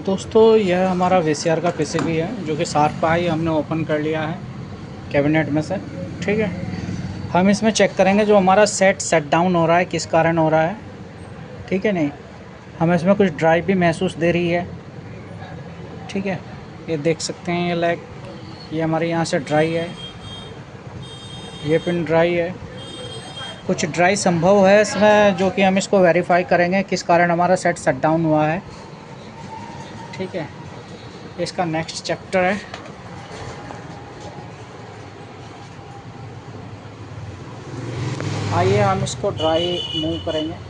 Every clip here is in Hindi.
दोस्तों यह हमारा वीसीआर का पीसीबी है जो कि शार्प का ही हमने ओपन कर लिया है कैबिनेट में से। ठीक है, हम इसमें चेक करेंगे जो हमारा सेट डाउन हो रहा है किस कारण हो रहा है। ठीक है, नहीं हमें इसमें कुछ ड्राइव भी महसूस दे रही है। ठीक है, ये देख सकते हैं, ये लैग, ये हमारे यहाँ से ड्राई है, ये पिन ड्राई है, कुछ ड्राई संभव है इसमें जो कि हम इसको वेरीफाई करेंगे किस कारण हमारा सेट डाउन हुआ है। ठीक है, इसका नेक्स्ट चैप्टर है। आइए हम इसको ड्राई मूव करेंगे।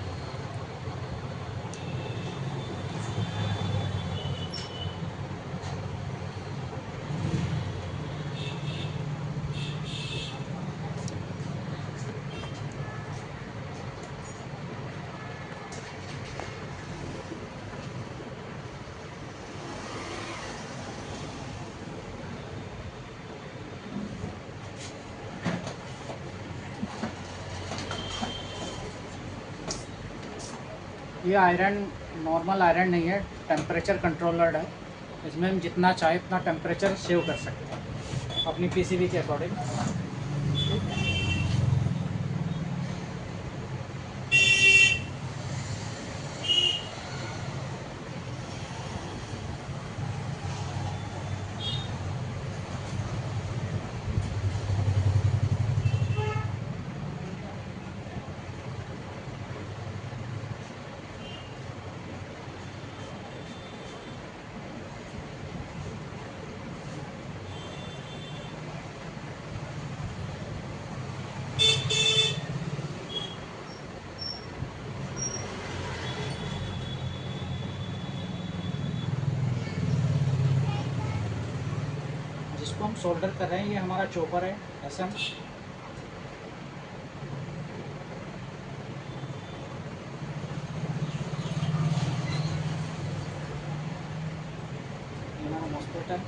ये आयरन नॉर्मल आयरन नहीं है, टेम्परेचर कंट्रोलर है। इसमें हम जितना चाहे उतना टेम्परेचर सेव कर सकते हैं अपनी पीसीबी के अकॉर्डिंग। जिसको हम सोल्डर कर रहे हैं ये हमारा चॉपर है एसएम। ये हमारा मॉस्फेट है।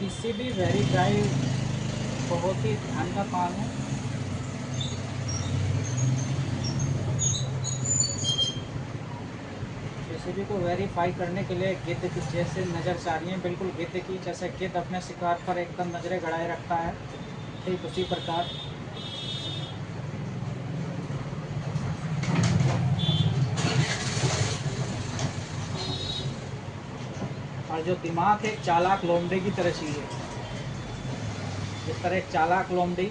पीसीबी वेरी ड्राई बहुत ही ध्यान का काम है। पीसीबी को वेरीफाई करने के लिए गिद्ध की जैसे नज़र चाहिए, बिल्कुल गिद्ध की जैसे गिद्ध अपने शिकार पर एकदम नज़रें गड़ाए रखता है, ठीक उसी प्रकार और जो दिमाग है एक चालाक लोमड़ी की तरह चाहिए। जिस तरह एक चालाक लोमड़ी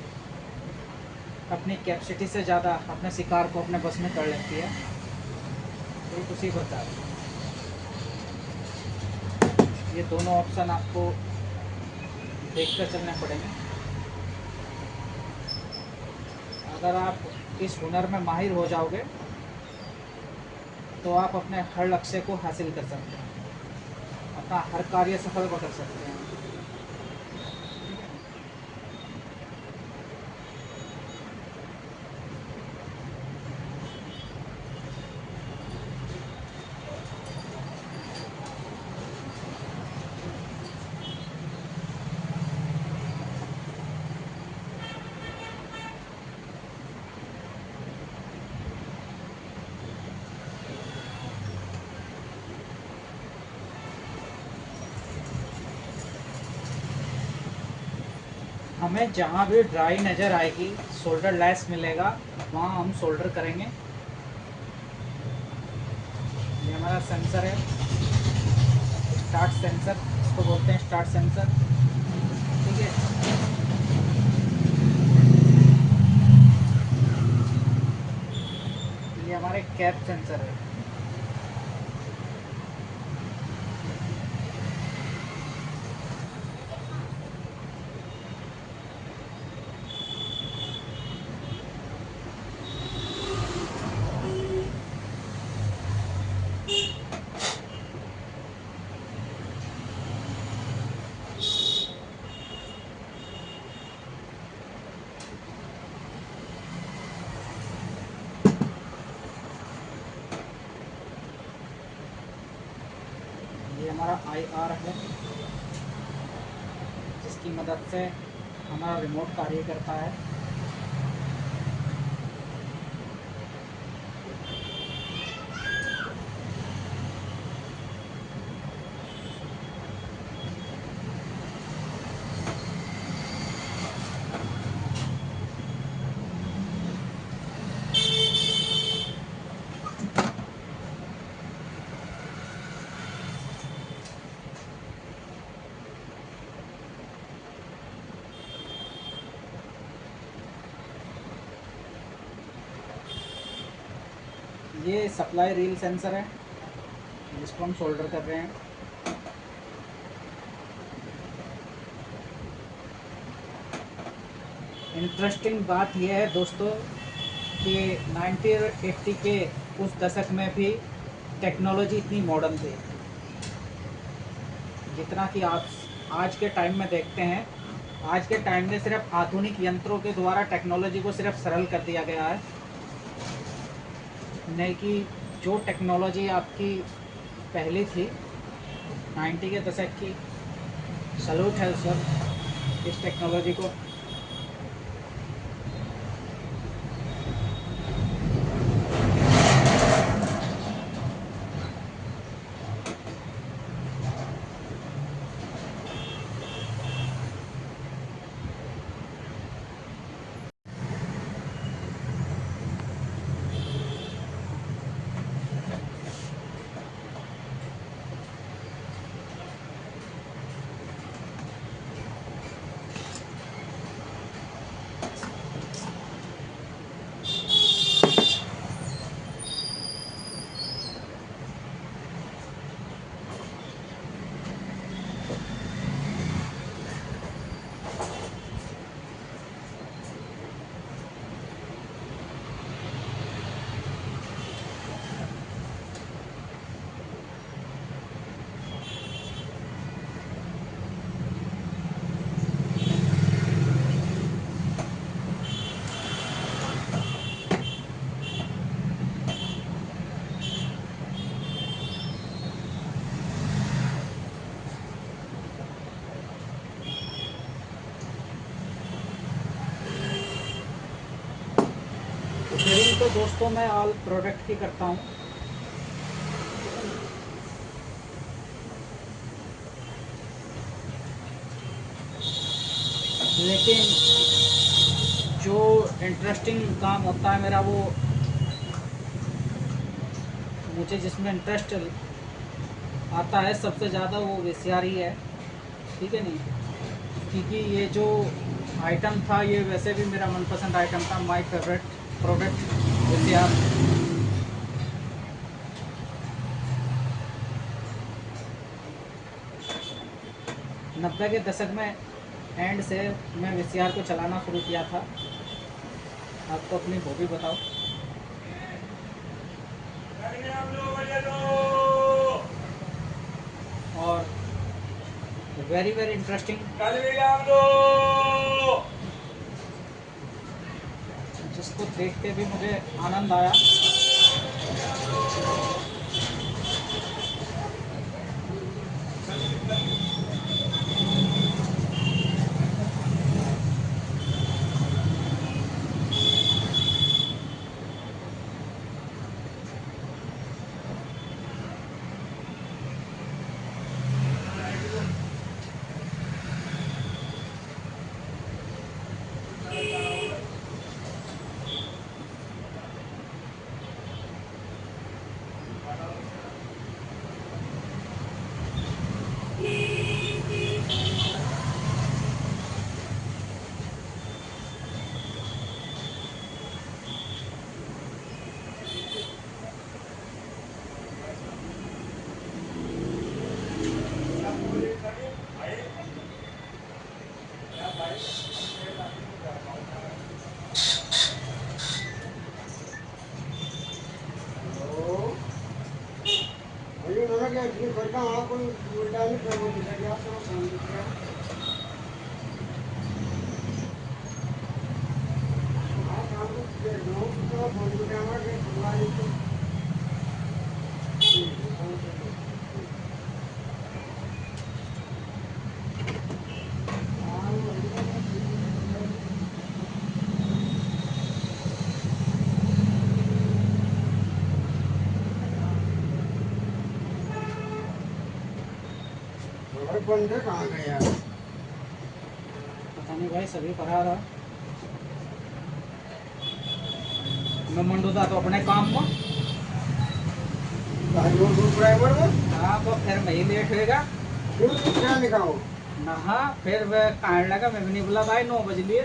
अपनी कैपेसिटी से ज़्यादा अपने शिकार को अपने बस में कर लेती है, ठीक उसी प्रकार ये दोनों ऑप्शन आपको देखकर चलने पड़ेंगे। अगर आप इस हुनर में माहिर हो जाओगे तो आप अपने हर लक्ष्य को हासिल कर सकते हैं, अपना हर कार्य सफल कर सकते हैं। हमें जहाँ भी ड्राई नज़र आएगी, सोल्डर लेस मिलेगा, वहाँ हम सोल्डर करेंगे। ये हमारा सेंसर है, स्टार्ट सेंसर इसको बोलते हैं, स्टार्ट सेंसर। ठीक है, ये हमारे कैप सेंसर है। ये हमारा IR है, जिसकी मदद से हमारा रिमोट कार्य करता है। ये सप्लाई रील सेंसर है जिसको हम सोल्डर कर रहे हैं। इंटरेस्टिंग बात यह है दोस्तों कि 90 और 80 के उस दशक में भी टेक्नोलॉजी इतनी मॉडर्न थी, जितना कि आप आज के टाइम में देखते हैं। आज के टाइम में सिर्फ आधुनिक यंत्रों के द्वारा टेक्नोलॉजी को सिर्फ सरल कर दिया गया है, नहीं कि जो टेक्नोलॉजी आपकी पहली थी 90 के दशक की। सैल्यूट है सर इस टेक्नोलॉजी को। शेयरिंग तो दोस्तों मैं ऑल प्रोडक्ट की करता हूँ, लेकिन जो इंटरेस्टिंग काम होता है मेरा, वो मुझे जिसमें इंटरेस्ट आता है सबसे ज़्यादा वो VCR ही है, ठीक है नहीं। क्योंकि ये जो आइटम था ये वैसे भी मेरा मनपसंद आइटम था, माय फेवरेट प्रोडक्ट VCR। नब्बे के दशक में एंड से मैं VCR को चलाना शुरू किया था। आपको अपनी हॉबी बताओ। और वेरी वेरी इंटरेस्टिंग, जिसको देख के भी मुझे आनंद आया। और बंदे कहाँ गए यार? पता नहीं भाई, सभी फरार है। मैं मंडू था तो अपने काम में। ड्राइवर में हाँ, तो फिर मैं ही लेट होएगा। क्यों क्या निकालो? नहा फिर वह कहने लगा, मैं भी नहीं बोला भाई 9 बज लिए।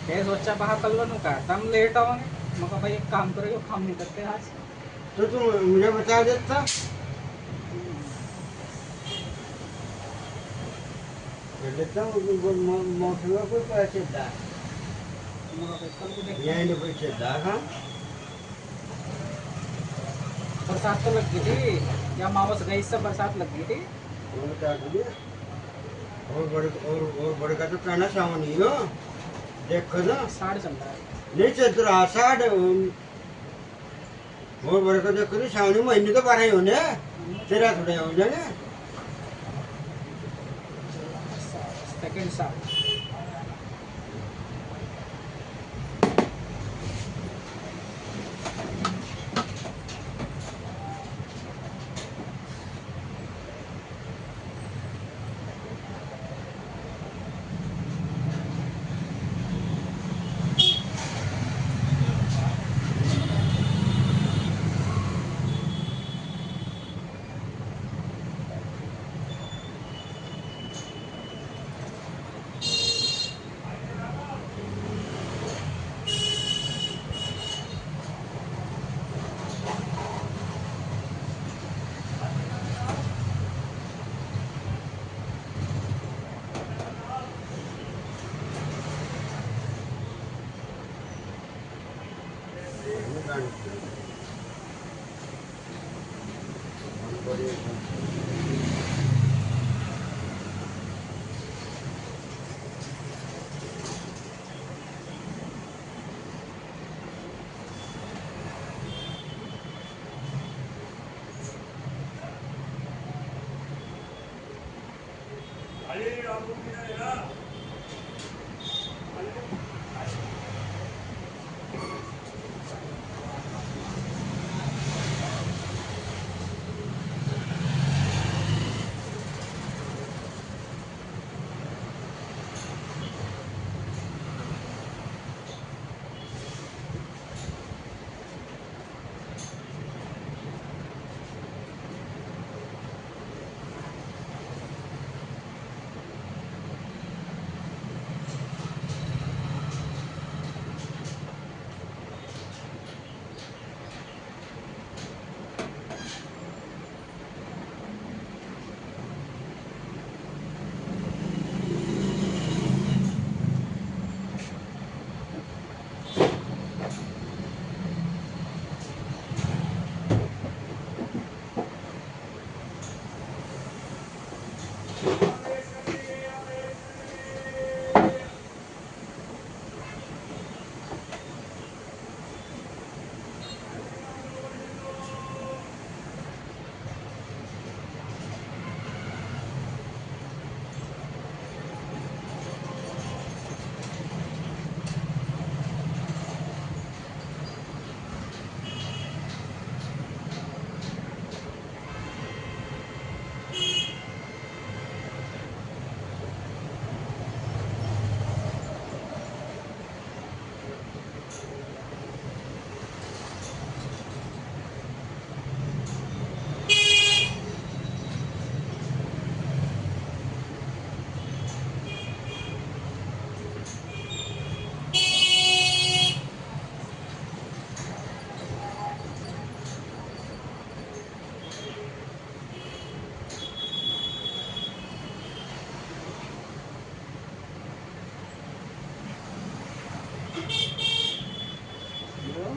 फिर सोचा बाहर कल बनू का हम लेट आओगे। मैं कहा भाई एक काम करो, काम नहीं करते आज। तो तुम मुझे बता देता। कर लेता हूँ मौसम में कोई पैसे दा मैं कहा भाई कल को देखते ये हैं। नहीं पैसे दा हाँ। बरसात तो लग गई थी या मावस गई, इससे बरसात लग गई थी। वो बता दीजिए। और बड़े का तो कहना सावन ही हो। देखो ना। 60 चल रहा है। नहीं चल रहा 60। और बड़े का देखो ना सावन महीने तो 12 ही होने। तेरा थोड़े हो जाएंगे। सेकंड साल।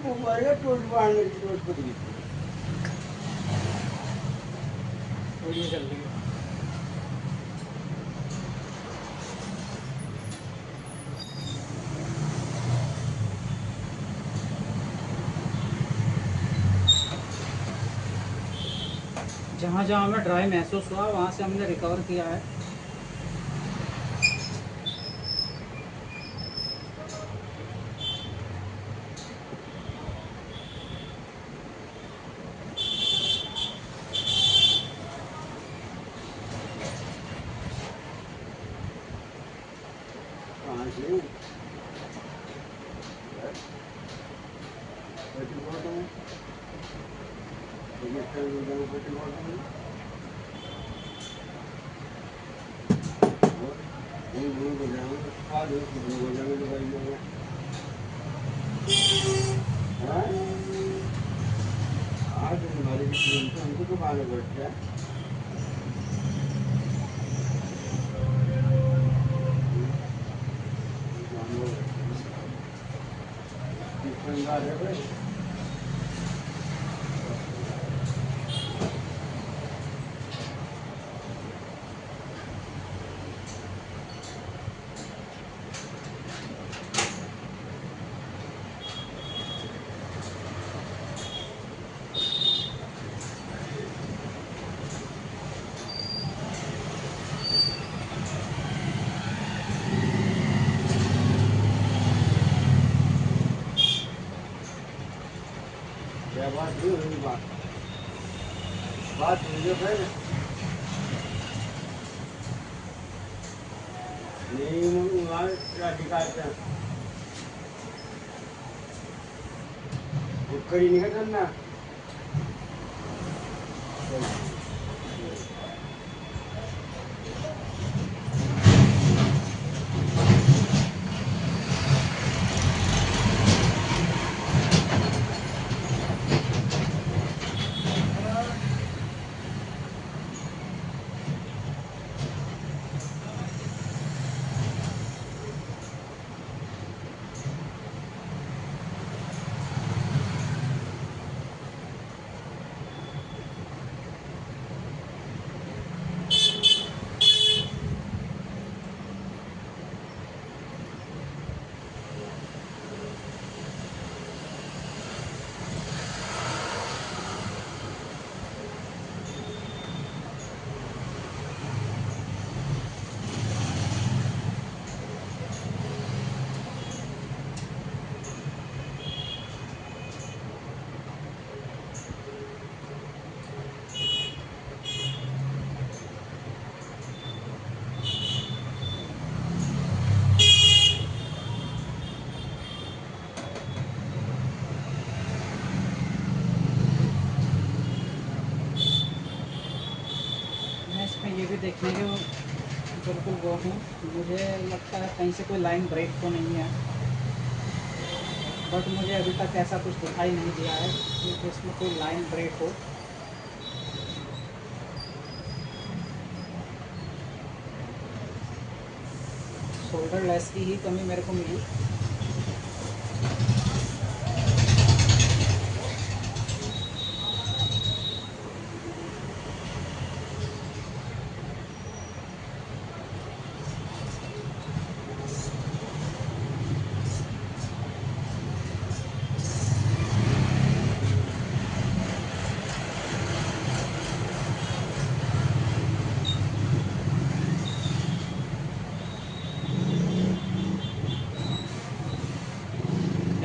मोबाइल टोल बांधने की जरूरत पड़ गई। वीडियो चल रही है। जहाँ जहाँ हमें ड्राई महसूस हुआ वहाँ से हमने रिकवर किया है। आज हमारे हमको तो पानी पड़ता है। क्या बात हुई बात हुई जो है नहीं वहाँ दिखाते हैं करी नहीं करना मैं इसमें ये भी देखने के बिल्कुल वो हूँ, मुझे लगता है कहीं से कोई लाइन ब्रेक तो नहीं है, बट मुझे अभी तक ऐसा कुछ दिखाई नहीं दिया है कि इसमें कोई लाइन ब्रेक हो। शोल्डर लेस की ही कमी मेरे को मिली।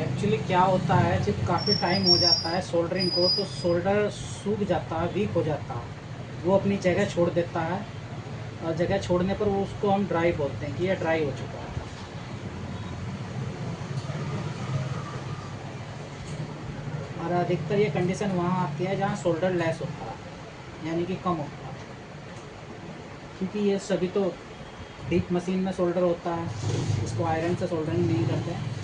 एक्चुअली क्या होता है, जब काफ़ी टाइम हो जाता है सोल्डरिंग को तो शोल्डर सूख जाता है, वीक हो जाता है, वो अपनी जगह छोड़ देता है, और जगह छोड़ने पर वो उसको हम ड्राई बोलते हैं कि ये ड्राई हो चुका है। और अधिकतर ये कंडीशन वहाँ आती है जहाँ शोल्डर लेस होता है, यानी कि कम होता है, क्योंकि ये सभी तो डीप मशीन में शोल्डर होता है, इसको आयरन से सोल्डरिंग नहीं करते।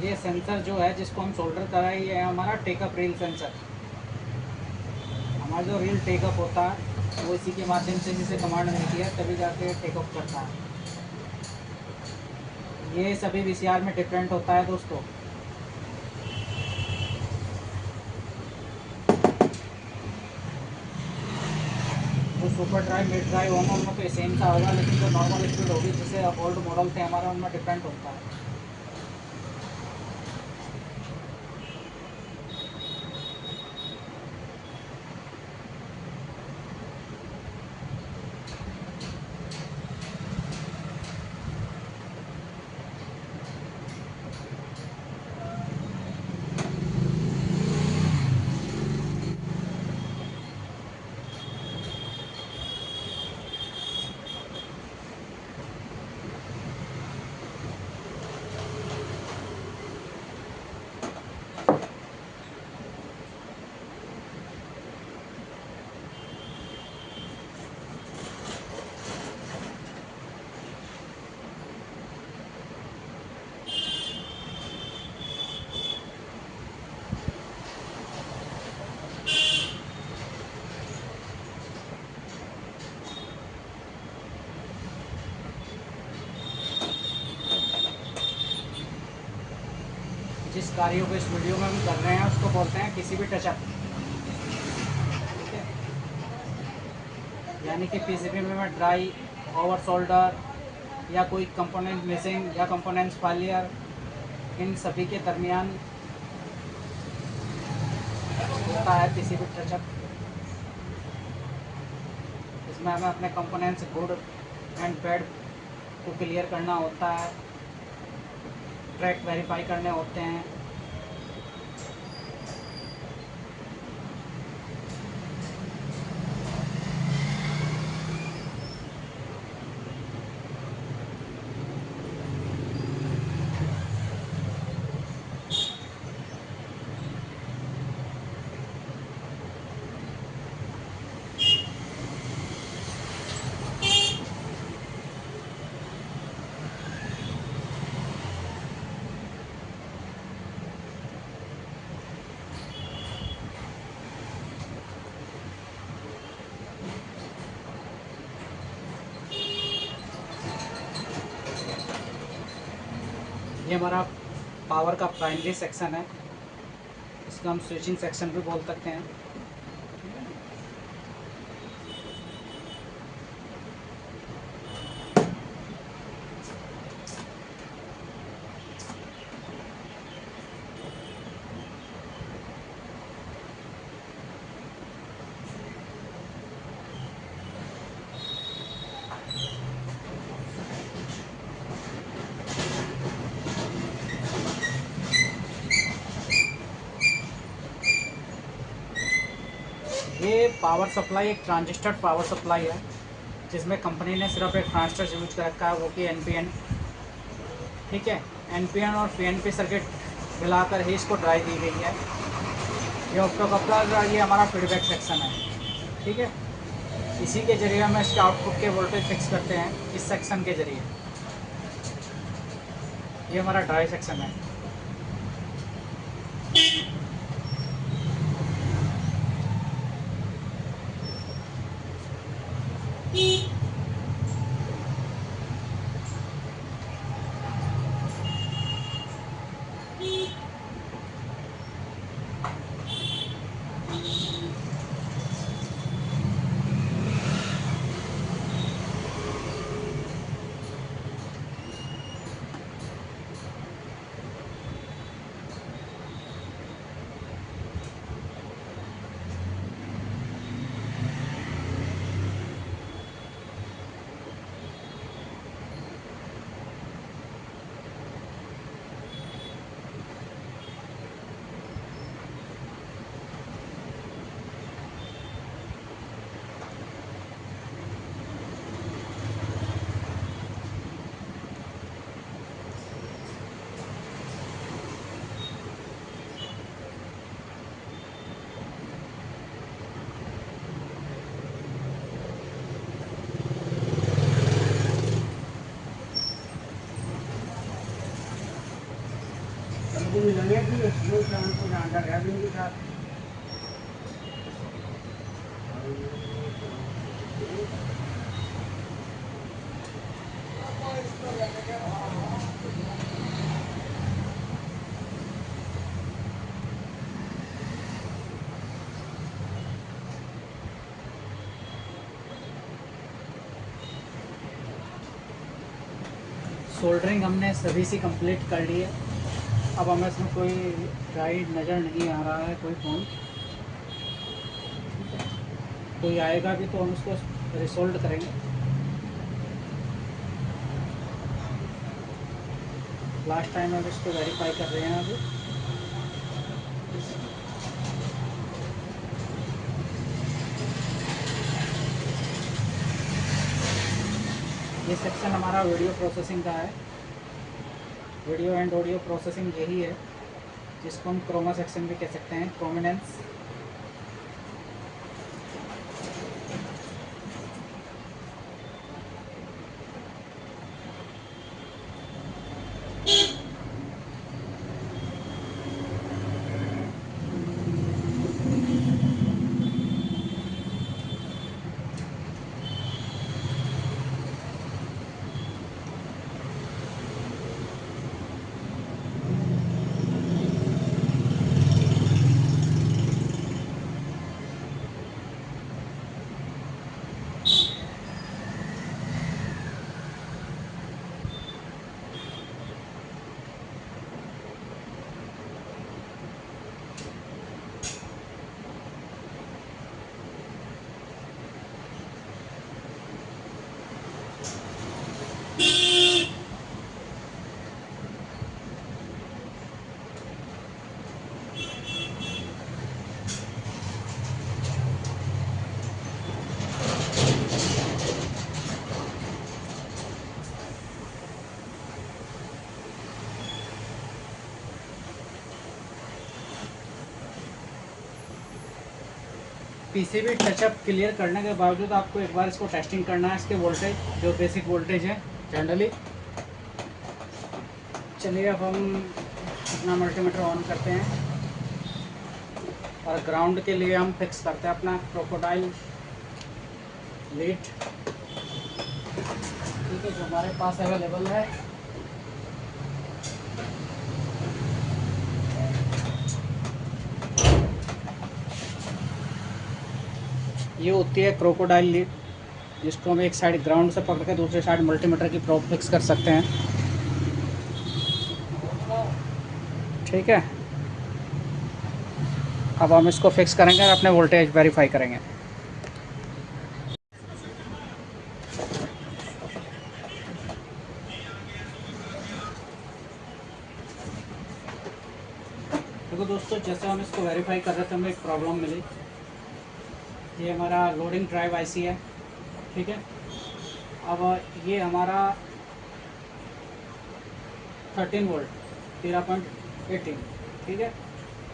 ये सेंसर जो है जिसको हम सोल्डर कराए, ये है हमारा टेकअप रील सेंसर। हमारा जो रील टेकअप होता है वो इसी के माध्यम से जिसे कमांड मिलती है तभी जाके टेकअप करता है। ये सभी वीसीआर में डिफरेंट होता है दोस्तों। जो सुपर ड्राइव, मिड ड्राइव होगा उनमें तो सेम सा होगा, लेकिन जो नॉर्मल स्पीड होगी जैसे ओल्ड मॉडल थे हमारा उनमें डिफरेंट होता है। जिस कार्यों को इस वीडियो में हम कर रहे हैं उसको बोलते हैं किसी भी टचअप, ठीक है। यानी कि पीसीबी में ड्राई, ओवर सोल्डर या कोई कंपोनेंट मिसिंग या कंपोनेंट्स फालियर, इन सभी के दरमियान होता है पीसीबी टचअप। इसमें हमें अपने कंपोनेंट्स गुड एंड बैड को क्लियर करना होता है, ट्रैक वेरीफाई करने होते हैं। ये हमारा पावर का प्राइमरी सेक्शन है, इसको हम स्विचिंग सेक्शन भी बोल सकते हैं। ये पावर सप्लाई एक ट्रांजिस्टर पावर सप्लाई है, जिसमें कंपनी ने सिर्फ एक ट्रांजिस्टर यूज कर रखा है, वो कि एनपीएन, ठीक है। एनपीएन और पीएनपी सर्किट मिलाकर ही इसको ड्राई दी गई है। ये ऑप्टोकपलर, ये हमारा फीडबैक सेक्शन है, ठीक है। इसी के जरिए हम इसके आउटपुट के वोल्टेज फिक्स करते हैं, इस सेक्शन के जरिए। ये हमारा ड्राई सेक्शन है। आपको मिलेंगे कि वो शाम को डांडा है भी के साथ। सोल्डरिंग हमने सभी सी कंप्लीट कर ली है। अब हमें इसमें कोई गाइड नज़र नहीं आ रहा है, कोई फ़ोन। कोई आएगा भी तो हम उसको रिसोल्व करेंगे। लास्ट टाइम हम इसको वेरीफाई कर रहे हैं अभी। ये सेक्शन हमारा वीडियो प्रोसेसिंग का है। वीडियो एंड ऑडियो प्रोसेसिंग यही है, जिसको हम क्रोमा सेक्शन भी कह सकते हैं, प्रोमिनेंस। पीसीबी टचअप क्लियर करने के बावजूद आपको एक बार इसको टेस्टिंग करना है, इसके वोल्टेज, जो बेसिक वोल्टेज है जनरली। चलिए अब हम अपना मल्टीमीटर ऑन करते हैं और ग्राउंड के लिए हम फिक्स करते हैं अपना क्रोकोडाइल लीड, ठीक है, जो हमारे पास अवेलेबल है। ये होती है क्रोकोडाइल लीड, जिसको हम एक साइड ग्राउंड से पकड़ के दूसरे साइड मल्टीमीटर की प्रोब फिक्स कर सकते हैं, ठीक है। अब हम इसको फिक्स करेंगे और अपने वोल्टेज वेरीफाई करेंगे। देखो दोस्तों, जैसे हम इसको वेरीफाई कर रहे थे हमें एक प्रॉब्लम मिली। ये हमारा लोडिंग ड्राइव आईसी है, ठीक है। अब ये हमारा 13 वोल्ट 13.18, ठीक है,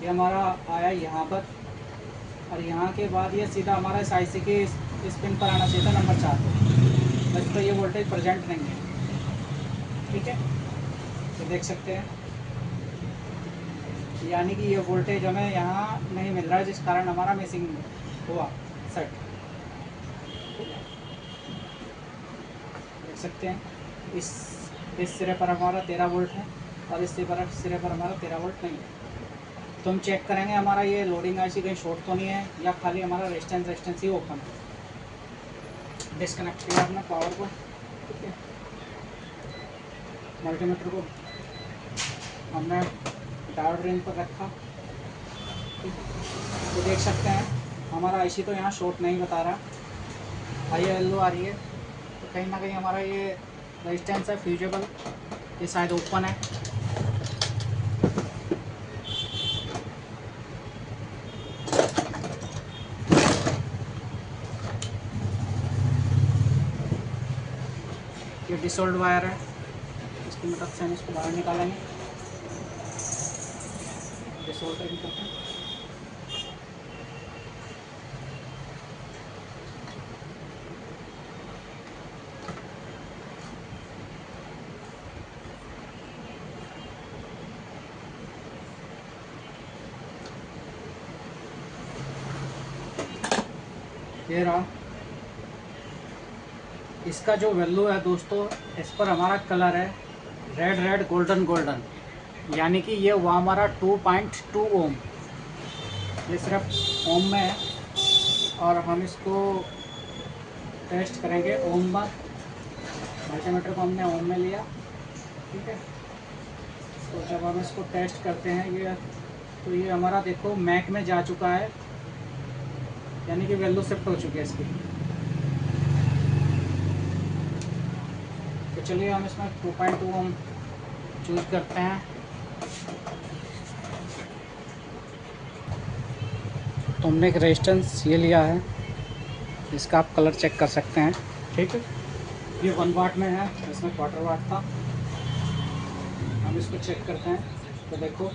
ये हमारा आया यहाँ पर, और यहाँ के बाद ये सीधा हमारा इस आईसी के इस पिन पर आना चाहिए था, नंबर 4 पर। बस तो ये वोल्टेज प्रेजेंट नहीं है, ठीक है, तो देख सकते हैं, यानी कि ये वोल्टेज हमें यहाँ नहीं मिल रहा है, जिस कारण हमारा मिसिंग हुआ सेट। देख सकते हैं इस सिरे पर हमारा 13 वोल्ट है और इस सिरे पर हमारा 13 वोल्ट नहीं है। तो हम चेक करेंगे हमारा ये लोडिंग आईसी कहीं शॉर्ट तो नहीं है, या खाली हमारा रेजिस्टेंस ही ओपन है। डिस्कनेक्ट किया अपना पावर को, ठीक है, मल्टीमीटर को हमने डायोड रेंज पर रखा, ठीक है। तो देख सकते हैं हमारा आईसी तो यहाँ शॉर्ट नहीं बता रहा, हाई एलओ आ रही है, तो कहीं ना कहीं हमारा ये रेजिस्टेंस है फ्यूजेबल, ये शायद ओपन है। ये डिसोल्ड वायर है, इसकी मदद से हम इसको बाहर निकालेंगे डिसोल्डरिंग करके। ये रहा। इसका जो वैल्यू है दोस्तों, इस पर हमारा कलर है रेड रेड गोल्डन गोल्डन, यानी कि ये हुआ हमारा 2.2 ओम। ये सिर्फ ओम में है और हम इसको टेस्ट करेंगे ओम में। मल्टीमीटर को हमने ओम में लिया, ठीक है। तो जब हम इसको टेस्ट करते हैं ये, तो ये हमारा देखो मैक में जा चुका है, यानी कि वैल्यू शिफ्ट हो चुकी है इसकी। तो चलिए हम इसमें 2.2 ओम चूज करते हैं। तो हमने एक रेजिस्टेंस ये लिया है, इसका आप कलर चेक कर सकते हैं, ठीक है। ये 1 वाट में है, इसमें 1/4 वाट था। हम इसको चेक करते हैं तो देखो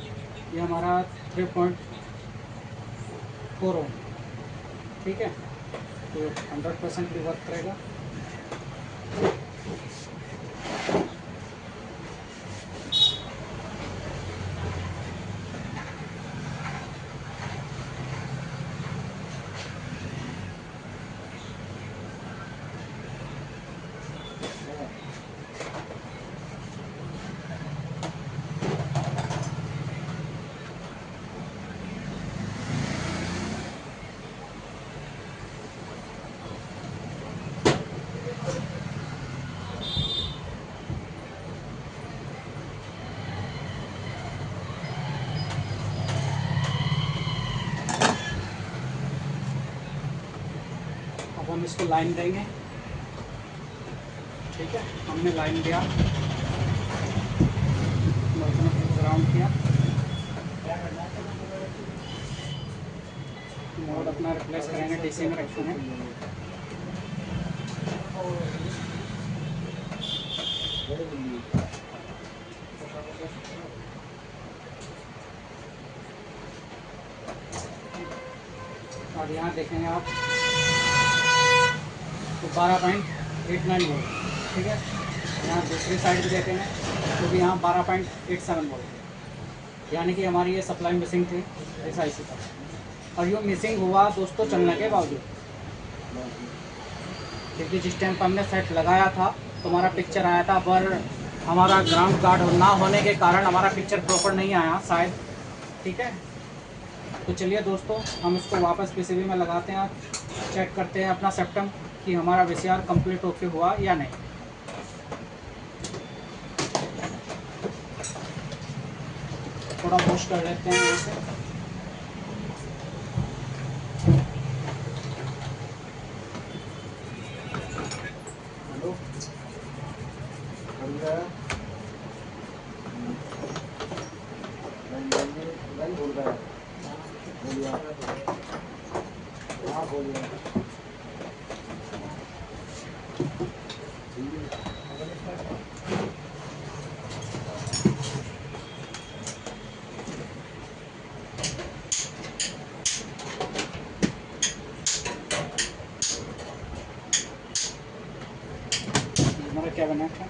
ये हमारा 3.4 ओम, ठीक है। तो 100% भी वर्क करेगा। अब हम इसको लाइन देंगे, ठीक है। हमने लाइन दिया, ग्राउंड किया, मोड अपना रिप्लेस करेंगे, डीसी में रखेंगे। और यहाँ देखेंगे आप तो 12.89 वोल्ट, ठीक है। यहाँ दूसरी साइड भी देखेंगे तो भी यहाँ 12.87 वोल्ट, यानी कि हमारी ये सप्लाई मिसिंग थी ऐसा इसी का। और ये मिसिंग हुआ दोस्तों चलने के बावजूद, क्योंकि जिस टाइम पर हमने सेट लगाया था तो हमारा पिक्चर आया था, पर हमारा ग्राउंड गार्ड ना होने के कारण हमारा पिक्चर प्रॉपर नहीं आया शायद, ठीक है। तो चलिए दोस्तों हम इसको वापस पीसीबी में लगाते हैं, चेक करते हैं अपना सिस्टम कि हमारा वीसीआर कंप्लीट ओके हुआ या नहीं। थोड़ा पुश कर लेते हैं इसे। हेलो, हमारा क्या बना था?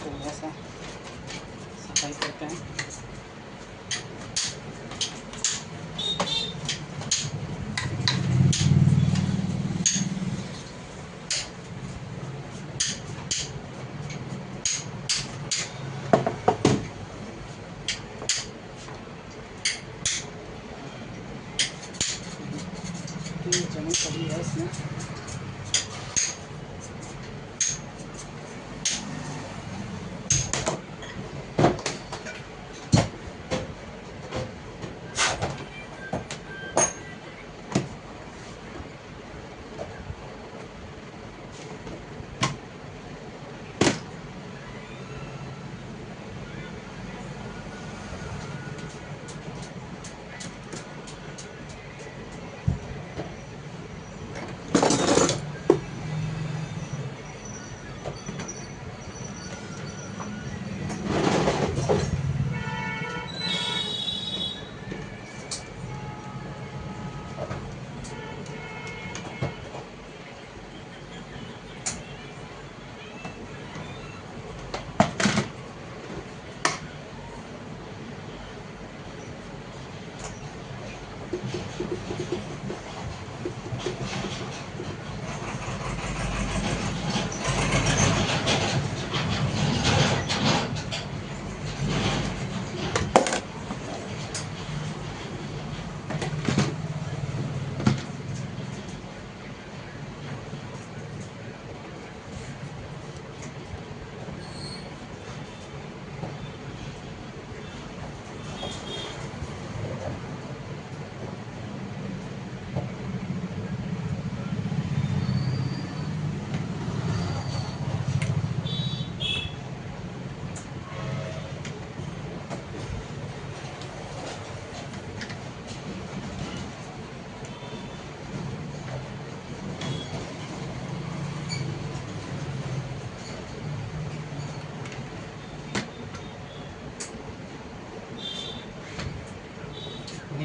थोड़ा सा सफाई करते हैं। जमीन पड़ी है इसमें,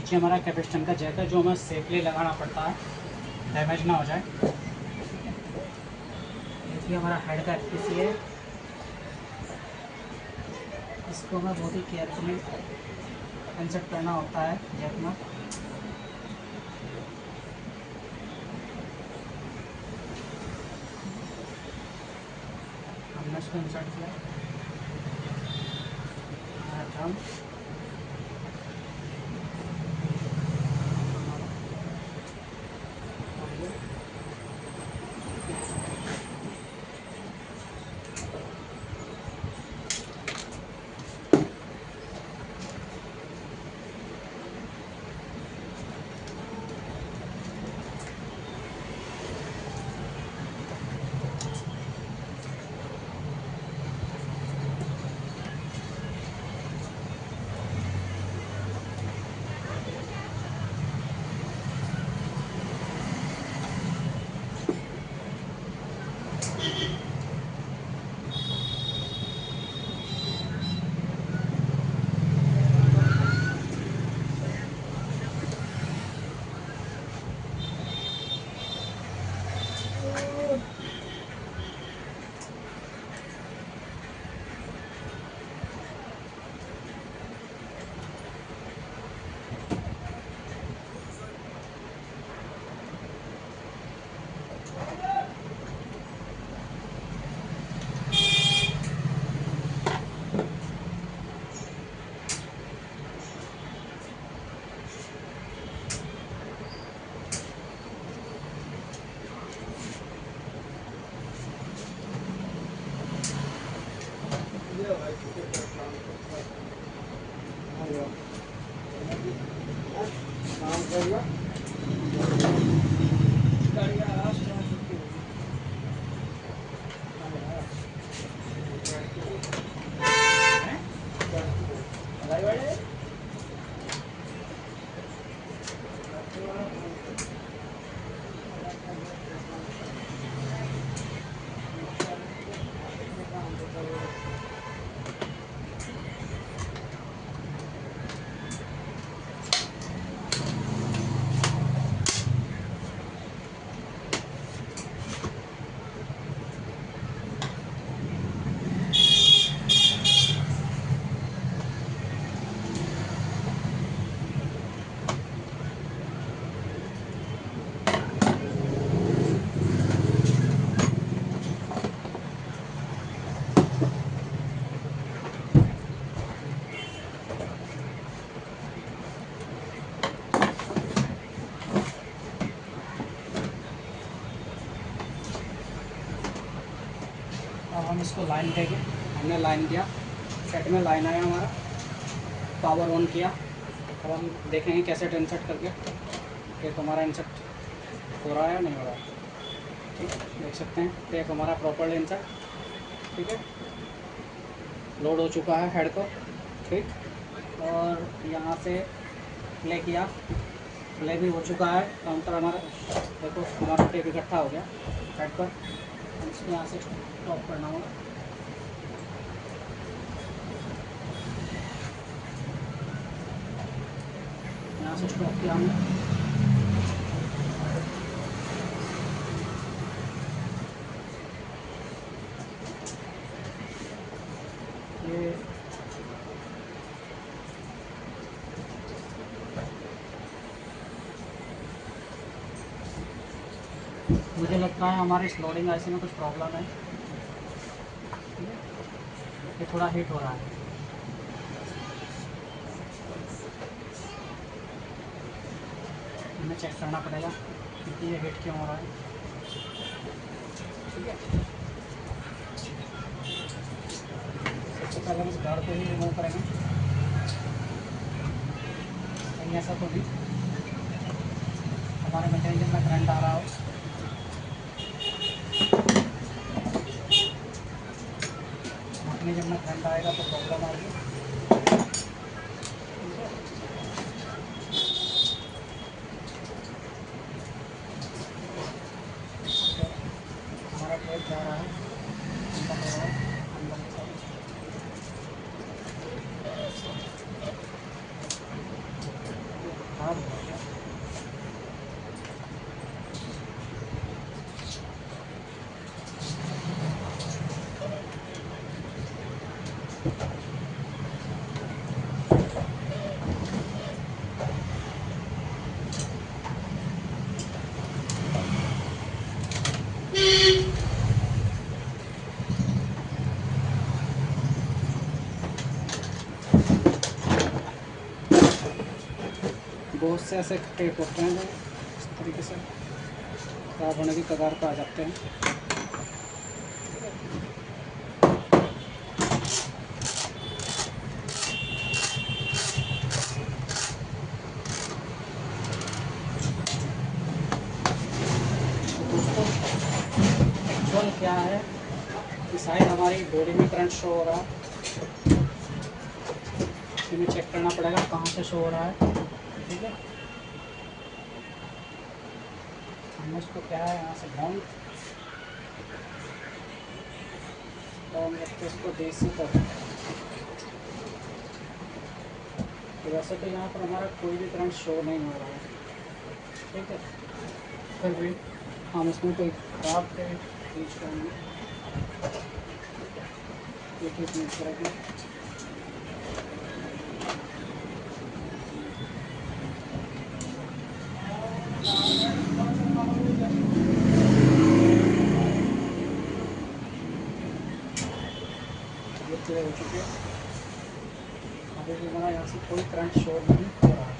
नीचे हमारा कैपेसिटर का जैक है जो हमें सेफली लगाना पड़ता है, डैमेज ना हो जाए। देखिए हमारा हेड का एफपीसी है, इसको हमें बहुत ही केयरफुली इंसर्ट करना होता है जैक में। हमने इसको इंसर्ट किया ड्रम। अब हम इसको लाइन देंगे। हमने लाइन दिया, सेट में लाइन आया हमारा, पावर ऑन किया। अब हम देखेंगे कैसे इंसर्ट करके एक हमारा इंसर्ट हो रहा है या नहीं हो रहा है। ठीक है, देख सकते हैं तो एक हमारा प्रॉपर इंसर्ट, ठीक है, लोड हो चुका है हेड को। ठीक, और यहाँ से प्ले किया, प्ले भी हो चुका है। काउंटर हमारा देखो, हमारा टेप इकट्ठा हो गया हेड पर। हम इसको यहाँ से स्टॉप करना होगा। यहाँ से स्टॉप किया हमने। ये मुझे लगता है हमारे इस लोडिंग आईसी में कुछ प्रॉब्लम है, ये थोड़ा हीट हो रहा है। हमें चेक करना पड़ेगा क्योंकि ये हीट क्यों हो रहा है। ठीक है, सबसे पहले हम इस गार्ड को ही रिमूव करेंगे। कहीं ऐसा तो नहीं हमारे मैकेनिज्म में करंट आ रहा हो। मैकेनिज्म में करंट आएगा तो प्रॉब्लम आएगी। हमारा टेप जा रहा है अंदर हो रहा है, अंदर की साइड। बहुत से ऐसे टेप होते हैं जो इस तरीके से खराब होने की कगार पर आ जाते हैं। दोस्तों एक्चुअल क्या है कि शायद हमारी बॉडी में करंट शो हो रहा है, हमें चेक करना पड़ेगा कहाँ से शो हो रहा है। ठीक है, हमने इसको क्या है यहाँ से ग्राउंड और रखते इसको देसी पर। तो वैसे तो यहाँ पर हमारा कोई भी करंट शो नहीं हो रहा है। ठीक है, फिर भी हम इसमें कोई ख़राब यूज करेंगे, एक यूज करेंगे। ये क्लियर हो चुके हैं। अभी भी हमारा यहाँ से कोई करंट शो नहीं हो रहा है।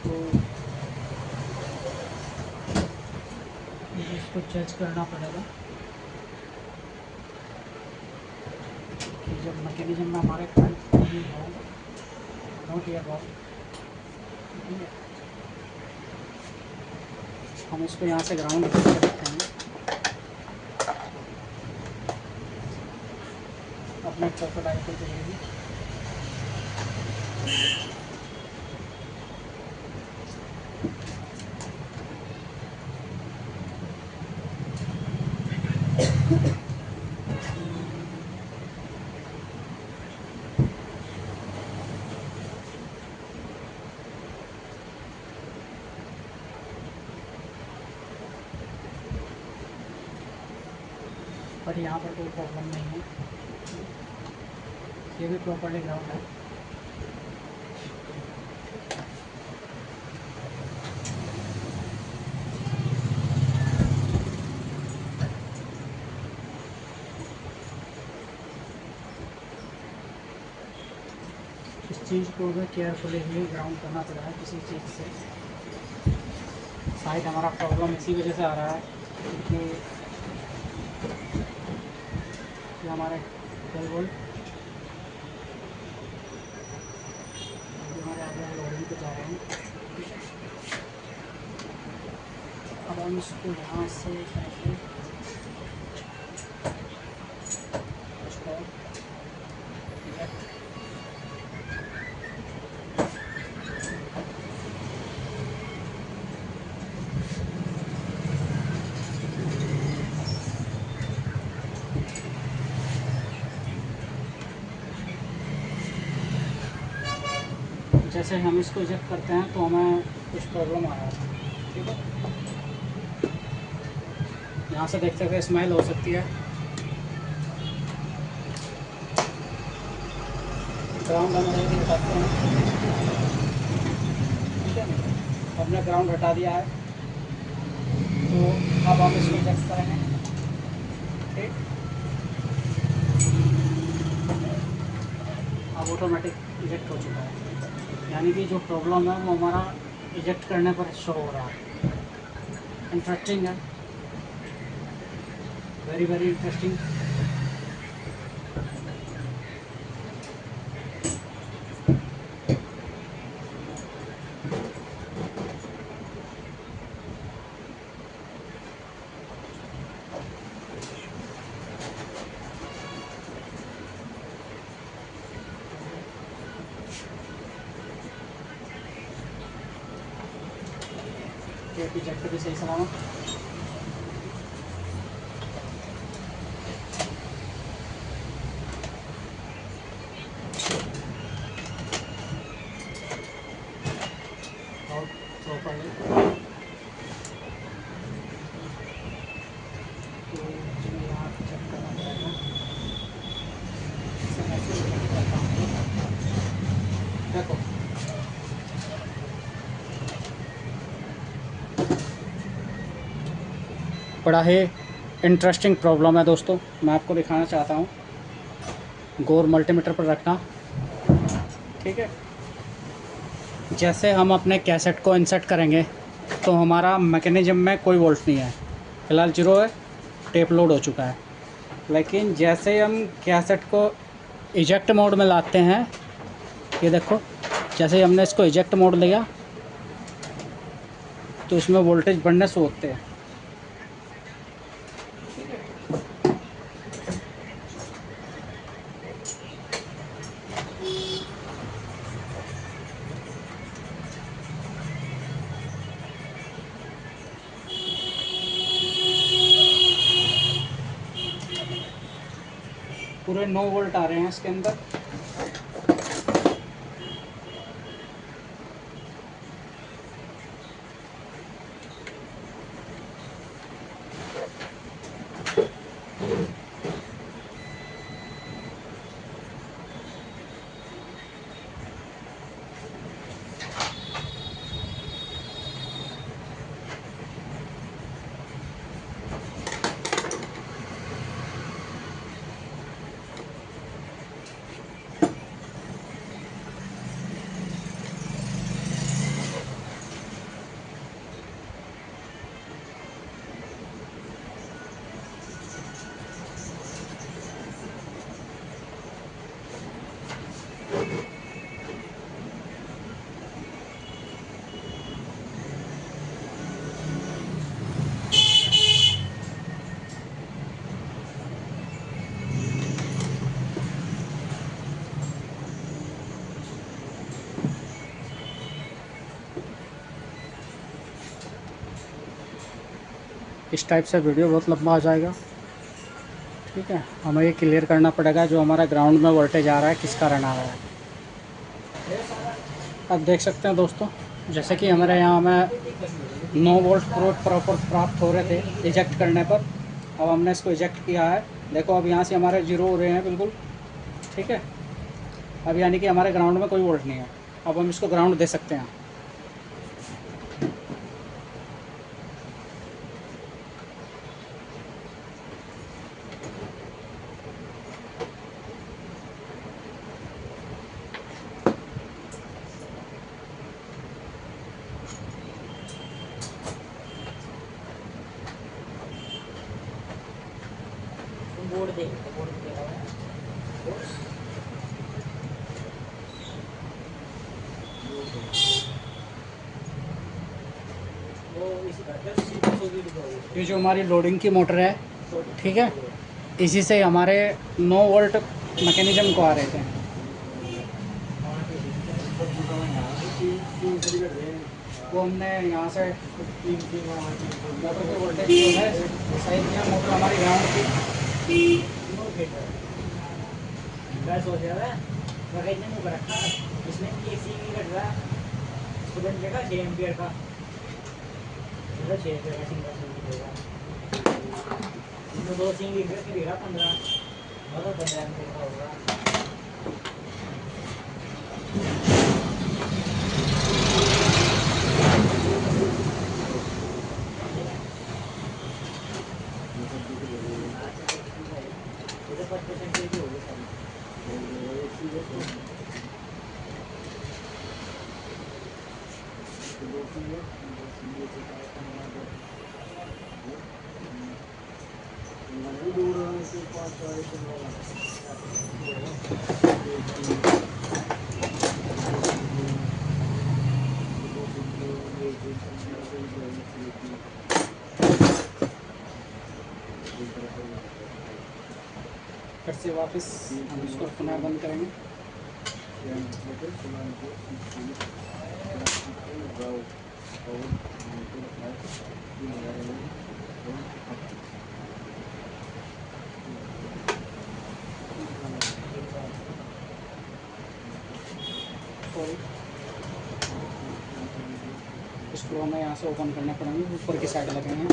तो इसको जज करना पड़ेगा कि जब मैकेनिज्म में हमारे करंट नहीं हो, नोट या बहुत, हम इसको यहाँ से ग्राउंड करके रखेंगे। अपने ऊपर लाइट को चलेगी। पर यहाँ पर कोई प्रॉब्लम नहीं है, ये भी प्रॉपर्ली ग्राउंड है। इस चीज़ को भी केयरफुली ही ग्राउंड करना पड़ रहा है किसी चीज़ से। शायद हमारा प्रॉब्लम इसी वजह से आ रहा है क्योंकि ये हमारे 12 वोल्ट हमारे आगे लोडिंग पे जा रहे हैं। अब हम इसको यहाँ से करेंगे जैसे हम इसको इजेक्ट करते हैं तो हमें कुछ प्रॉब्लम आ रहा है। ठीक है, यहाँ से देख सकते हैं स्मेल हो सकती है। ग्राउंड हम नहीं हटाते हैं। ठीक है, हमने ग्राउंड हटा दिया है तो अब हम इसको इजेक्ट करेंगे। ठीक, अब ऑटोमेटिक इजेक्ट हो चुका है, यानी कि जो प्रॉब्लम है वो हमारा इजेक्ट करने पर शो हो रहा है। इंटरेस्टिंग है, वेरी वेरी इंटरेस्टिंग। इजेक्ट भी सही सलामत। और प्रॉपर्ली तो यहाँ चेक करना पड़ेगा। ऐसे करता हूँ। बड़ा ही इंटरेस्टिंग प्रॉब्लम है दोस्तों, मैं आपको दिखाना चाहता हूँ। गौर मल्टीमीटर पर रखना, ठीक है। जैसे हम अपने कैसेट को इंसर्ट करेंगे तो हमारा मैकेनिज्म में कोई वोल्ट नहीं है, फ़िलहाल जीरो है, टेप लोड हो चुका है। लेकिन जैसे हम कैसेट को इजेक्ट मोड में लाते हैं, ये देखो, जैसे हमने इसको इजेक्ट मोड लिया तो इसमें वोल्टेज बढ़ने से होते हैं। पूरे 9 वोल्ट आ रहे हैं इसके अंदर। इस टाइप से वीडियो बहुत लंबा आ जाएगा, ठीक है। हमें ये क्लियर करना पड़ेगा जो हमारा ग्राउंड में वोल्टेज आ रहा है किस कारण आ रहा है। अब देख सकते हैं दोस्तों, जैसे कि हमारे यहाँ में 9 वोल्ट प्रॉपर प्राप्त हो रहे थे इजेक्ट करने पर। अब हमने इसको इजेक्ट किया है, देखो अब यहाँ से हमारे जीरो हो रहे हैं बिल्कुल, ठीक है। अब यानी कि हमारे ग्राउंड में कोई वोल्ट नहीं है। अब हम इसको ग्राउंड दे सकते हैं। बोर्ड देख बोर्ड दे रहा है। वो इसी का ये जो हमारी लोडिंग की मोटर है, ठीक है, इसी से हमारे 9 वोल्ट मैकेनिज्म को आ रहे थे। वो हमने यहाँ से मोटर के वोल्टेज जो है सही किया, मोटर हमारी ग्राउंड की। बस हो जाएगा मैं इतने में रखा इसमें एसी भी कट रहा स्टूडेंट का 6 एम्पियर का 6 एम्पियर का सिंगल देगा इसमें 2 सिंगल एम्पियर के देगा 15 एम्पियर का होगा। फिर से वापस हम इसको पुनः बंद करेंगे। इसको हमें यहाँ से ओपन करना पड़ेंगे, ऊपर की साइड लगे हैं।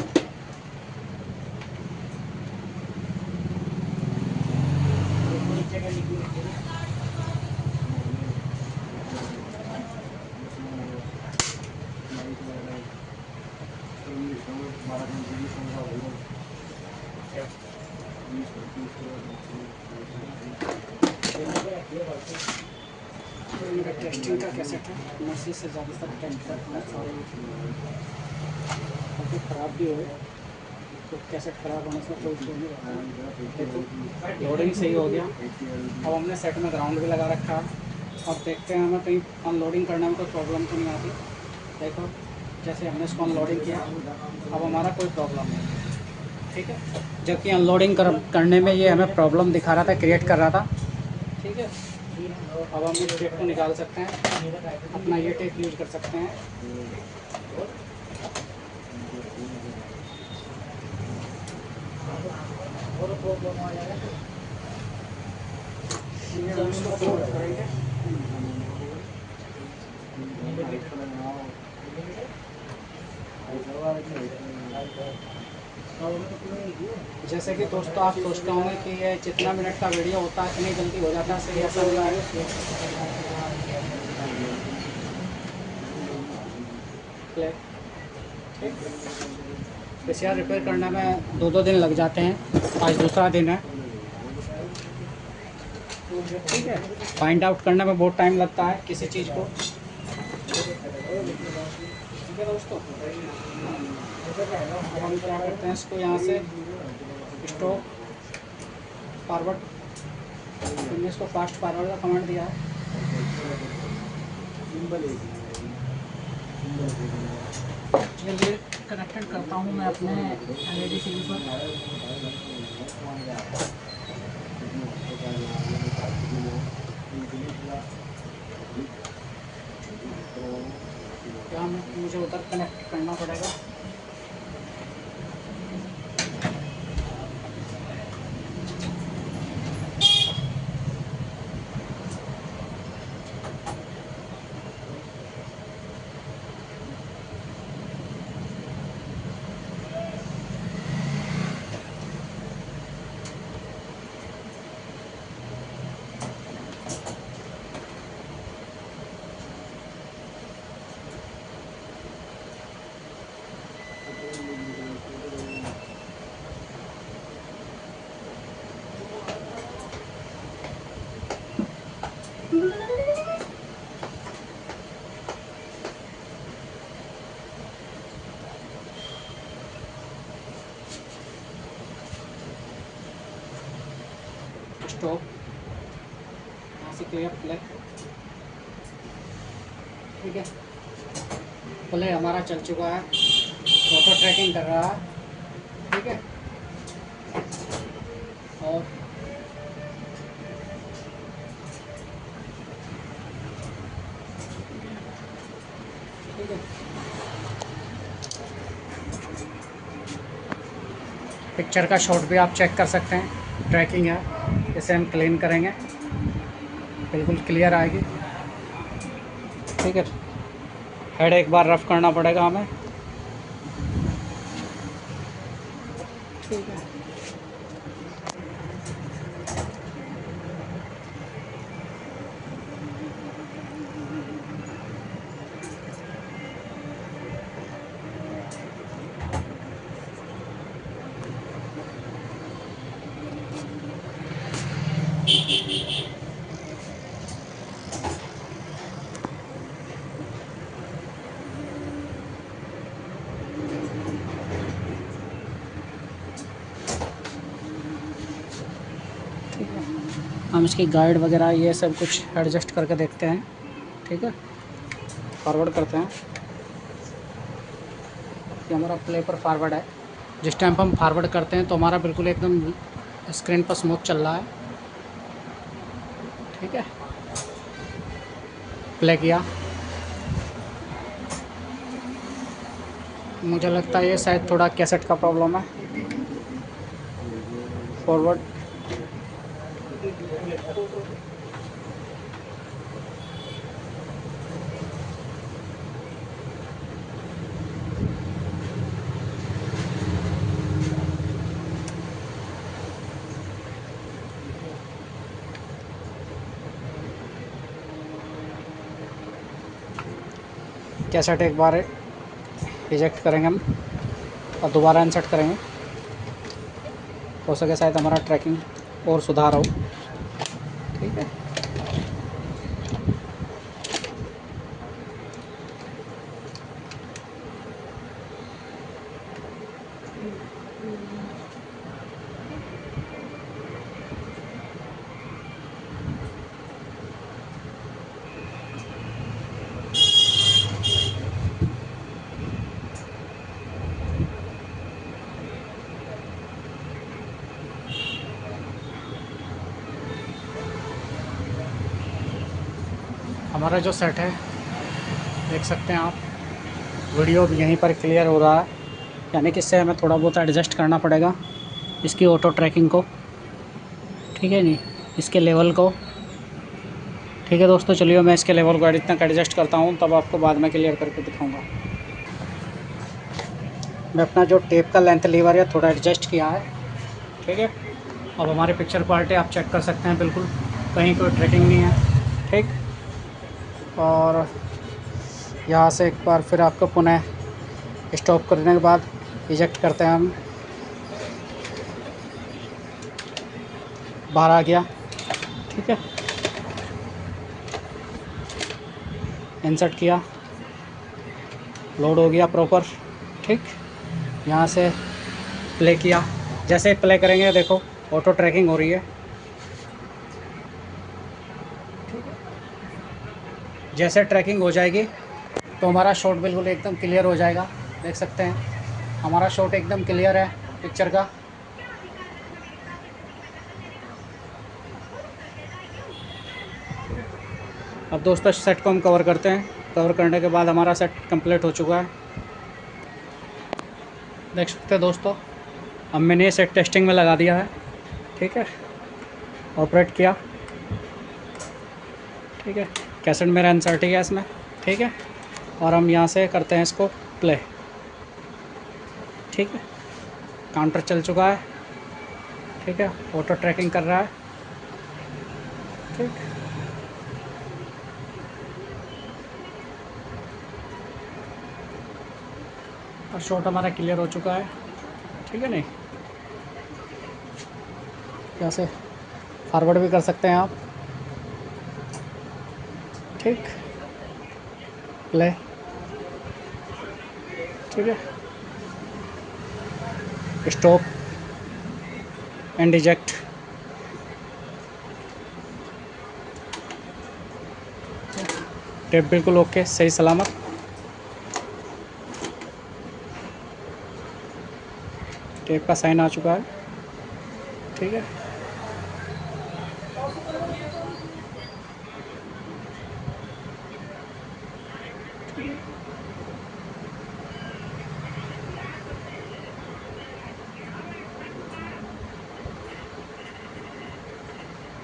बारह तो मेरा टेस्टिंग का कैसेट है, मर्सी से ज़्यादातर टेस्ट करता है सारे काफ़ी ख़राब भी हुए, तो कैसेट ख़राब होने से कोई इशू नहीं रहता है। देखो लोडिंग सही हो गया। अब हमने सेट में ग्राउंड भी लगा रखा है। अब देखते हैं हमें कहीं अनलोडिंग करने में कोई प्रॉब्लम तो नहीं आती। देखो जैसे हमने इसको अनलोडिंग किया, अब हमारा कोई प्रॉब्लम नहीं, ठीक है। जबकि अनलोडिंग करने में ये हमें प्रॉब्लम दिखा रहा था, क्रिएट कर रहा था, ठीक है। अब हम इस टेप को निकाल सकते हैं, अपना ये टेप यूज कर सकते हैं। ये हम इसको फोल्ड करेंगे। जैसे कि दोस्तों आप सोचते होंगे कि ये जितना मिनट का वीडियो होता है इतनी जल्दी हो जाता है, सही ऐसा नहीं है। पीसीआर रिपेयर करने में 2-2 दिन लग जाते हैं, आज दूसरा दिन है, ठीक है। फाइंड आउट करने में बहुत टाइम लगता है किसी चीज़ को, ठीक है दोस्तों। अब हम क्या करते हैं, इसको यहाँ से स्टॉप फॉरवर्ड, हमने इसको फास्ट फॉरवर्ड का कमांड दिया है। चलिए कनेक्टेड करता हूँ मैं अपने LED टीवी पर। क्या मुझे उधर कनेक्ट करना पड़ेगा। स्टॉप, यहाँ से क्लियर प्ले, ठीक है। प्ले हमारा चल चुका है, ऑटो ट्रैकिंग कर रहा है, ठीक है। और ठीक है, पिक्चर का शॉट भी आप चेक कर सकते हैं, ट्रैकिंग है। इसे हम क्लीन करेंगे, बिल्कुल क्लियर आएगी, ठीक है। हेड एक बार रफ करना पड़ेगा हमें, ठीक है। हम इसकी गाइड वगैरह ये सब कुछ एडजस्ट करके देखते हैं, ठीक है। फॉरवर्ड करते हैं, ये हमारा प्ले पर फॉरवर्ड है। जिस टाइम पर हम फॉरवर्ड करते हैं तो हमारा बिल्कुल एकदम स्क्रीन पर स्मूथ चल रहा है, ठीक है। प्ले किया, मुझे लगता है ये शायद थोड़ा कैसेट का प्रॉब्लम है। फॉरवर्ड, कैसेट एक बार रिजेक्ट करेंगे हम और दोबारा इंसर्ट करेंगे, हो सके शायद हमारा ट्रैकिंग और सुधार हो, ठीक है। हमारा जो सेट है देख सकते हैं आप, वीडियो भी यहीं पर क्लियर हो रहा है, यानी कि इससे हमें थोड़ा बहुत एडजस्ट करना पड़ेगा इसकी ऑटो ट्रैकिंग को, ठीक है नहीं, इसके लेवल को। ठीक है दोस्तों, चलिए मैं इसके लेवल को इतना एडजस्ट करता हूँ, तब आपको बाद में क्लियर करके दिखाऊंगा। मैं अपना जो टेप का लेंथ लीवर है थोड़ा एडजस्ट किया है, ठीक है। अब हमारी पिक्चर क्वालिटी आप चेक कर सकते हैं, बिल्कुल कहीं कोई ट्रैकिंग नहीं है, ठीक। और यहाँ से एक बार फिर आपको पुनः स्टॉप करने के बाद इजेक्ट करते हैं हम, बाहर आ गया, ठीक है। इंसर्ट किया, लोड हो गया प्रॉपर, ठीक। यहाँ से प्ले किया, जैसे प्ले करेंगे देखो ऑटो ट्रैकिंग हो रही है, ठीक है। जैसे ट्रैकिंग हो जाएगी तो हमारा शॉट बिल्कुल एकदम क्लियर हो जाएगा। देख सकते हैं हमारा शॉट एकदम क्लियर है पिक्चर का। अब दोस्तों सेट को हम कवर करते हैं। कवर करने के बाद हमारा सेट कंप्लीट हो चुका है, देख सकते हैं दोस्तों। अब मैंने ये सेट टेस्टिंग में लगा दिया है, ठीक है। ऑपरेट किया, ठीक है। कैसेट मेरा इंसर्ट किया इसमें, ठीक है। और हम यहाँ से करते हैं इसको प्ले, ठीक है। काउंटर चल चुका है, ठीक है। ऑटो ट्रैकिंग कर रहा है, ठीक। और शॉट हमारा क्लियर हो चुका है, ठीक है नहीं। यहाँ से फॉरवर्ड भी कर सकते हैं आप, ठीक। प्ले, ठीक है। स्टॉप एंड इजेक्ट, टेप बिल्कुल ओके, सही सलामत। टेप का साइन आ चुका है, ठीक है।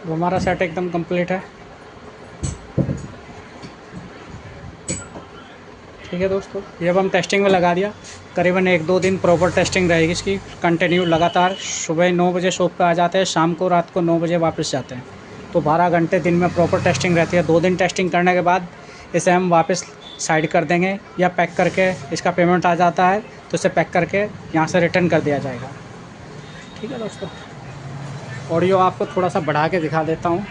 वो हमारा सेट एकदम कंप्लीट है, ठीक है दोस्तों। ये अब हम टेस्टिंग में लगा दिया, करीबन 1-2 दिन प्रॉपर टेस्टिंग रहेगी इसकी, कंटिन्यू लगातार। सुबह 9 बजे शॉप पे आ जाते हैं, शाम को रात को 9 बजे वापस जाते हैं, तो 12 घंटे दिन में प्रॉपर टेस्टिंग रहती है। 2 दिन टेस्टिंग करने के बाद इसे हम वापस साइड कर देंगे, या पैक करके इसका पेमेंट आ जाता है तो इसे पैक करके यहाँ से रिटर्न कर दिया जाएगा, ठीक है दोस्तों। ऑडियो आपको थोड़ा सा बढ़ा के दिखा देता हूँ,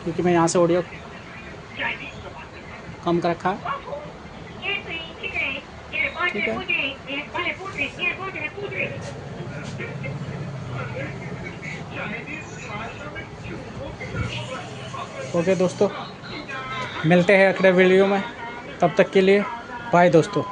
क्योंकि मैं यहाँ से ऑडियो कम कर रखा है, ठीक है। ओके दोस्तों, मिलते हैं अगले वीडियो में, तब तक के लिए बाय दोस्तों।